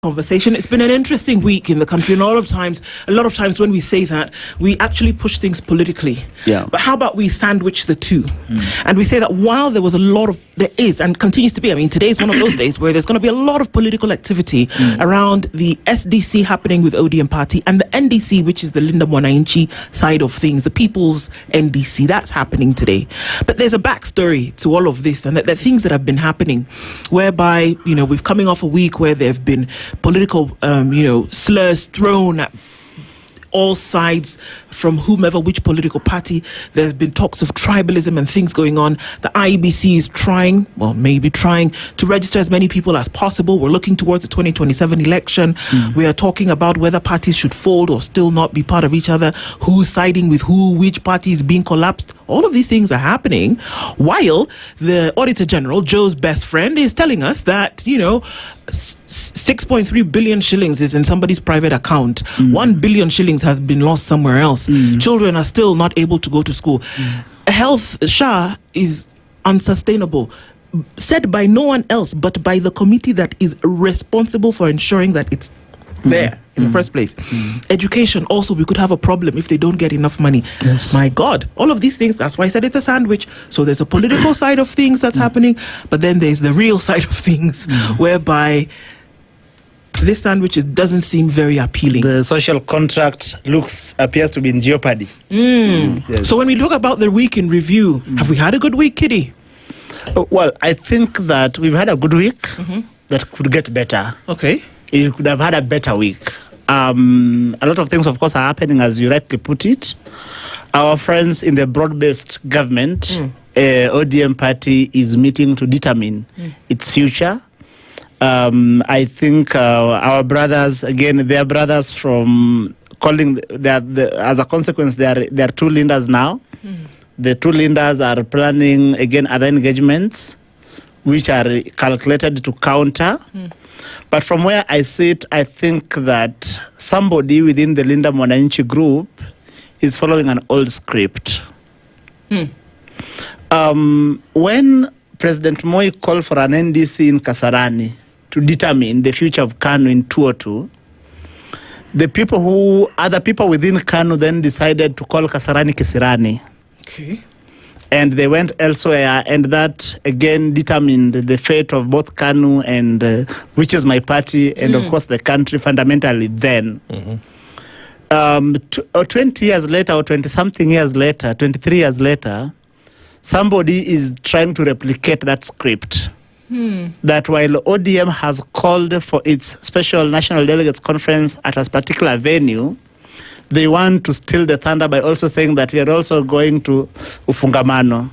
conversation. It's been an interesting week in the country, and a lot of times when we say that, we actually push things politically. Yeah. But how about we sandwich the two? And we say that while there is and continues to be, I mean, today is one of those days where there's going to be a lot of political activity around the SDC happening with ODM party and the NDC, which is the Linda Mwananchi side of things, the People's NDC. That's happening today. But there's a backstory to all of this, and that there are things that have been happening whereby, you know, we've coming off a week where there have been political, slurs thrown at all sides from whomever, which political party. There's been talks of tribalism and things going on. The IEBC is trying to register as many people as possible. We're looking towards the 2027 election. We are talking about whether parties should fold or still not be part of each other, who's siding with who, which party is being collapsed. All of these things are happening while the Auditor General, Joe's best friend, is telling us that, 6.3 billion shillings is in somebody's private account. 1 billion shillings has been lost somewhere else. Children are still not able to go to school. Health SHA is unsustainable, said by no one else but by the committee that is responsible for ensuring that it's there in the first place. Education also, we could have a problem if they don't get enough money. Yes. My God, all of these things, that's why I said it's a sandwich. So there's a political side of things that's happening, but then there's the real side of things whereby this sandwich doesn't seem very appealing. The social contract appears to be in jeopardy. Yes. So when we talk about the week in review, have we had a good week, Kidi? Well, I think that we've had a good week that could get better. Okay. You could have had a better week. A lot of things, of course, are happening, as you rightly put it. Our friends in the broad-based government, ODM party, is meeting to determine its future. I think our brothers, again, their brothers from calling, as a consequence, they are two leaders now. The two leaders are planning, again, other engagements, which are calculated to counter. But from where I sit, I think that somebody within the Linda Mwananchi group is following an old script. When President Moi called for an NDC in Kasarani to determine the future of KANU in 2002, other people within KANU then decided to call Kasarani Kisirani. Okay. And they went elsewhere, and that again determined the fate of both KANU and which is my party, and of course the country fundamentally then. 20 years later, or 20-something years later, 23 years later, somebody is trying to replicate that script. That while ODM has called for its special National Delegates Conference at a particular venue, they want to steal the thunder by also saying that we are also going to Ufungamano.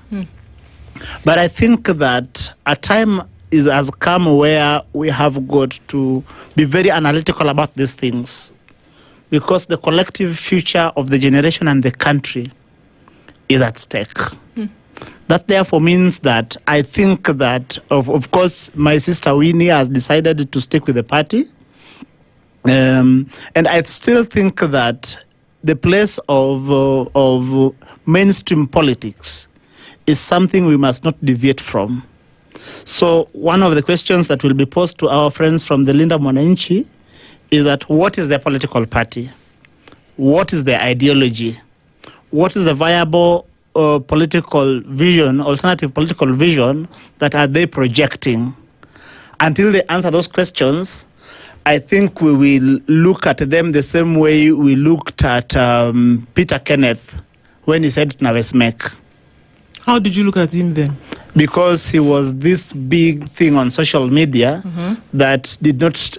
But I think that a time has come where we have got to be very analytical about these things, because the collective future of the generation and the country is at stake. That therefore means that I think that, of course, my sister Winnie has decided to stick with the party. And I still think that the place of mainstream politics is something we must not deviate from. So one of the questions that will be posed to our friends from the Linda Mwananchi is that what is their political party? What is their ideology? What is a viable political vision, alternative political vision that are they projecting? Until they answer those questions, I think we will look at them the same way we looked at Peter Kenneth when he said Navesmek. How did you look at him then? Because he was this big thing on social media that did not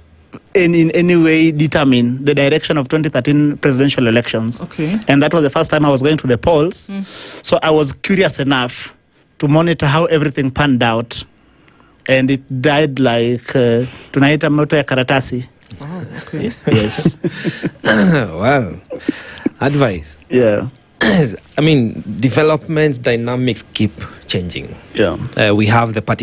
in any way determine the direction of 2013 presidential elections. Okay. And that was the first time I was going to the polls. So I was curious enough to monitor how everything panned out. And it died like tunaita moto ya karatasi. Oh, okay. Yes. Well, advice. Yeah. I mean, developments, dynamics keep changing. Yeah. We have the party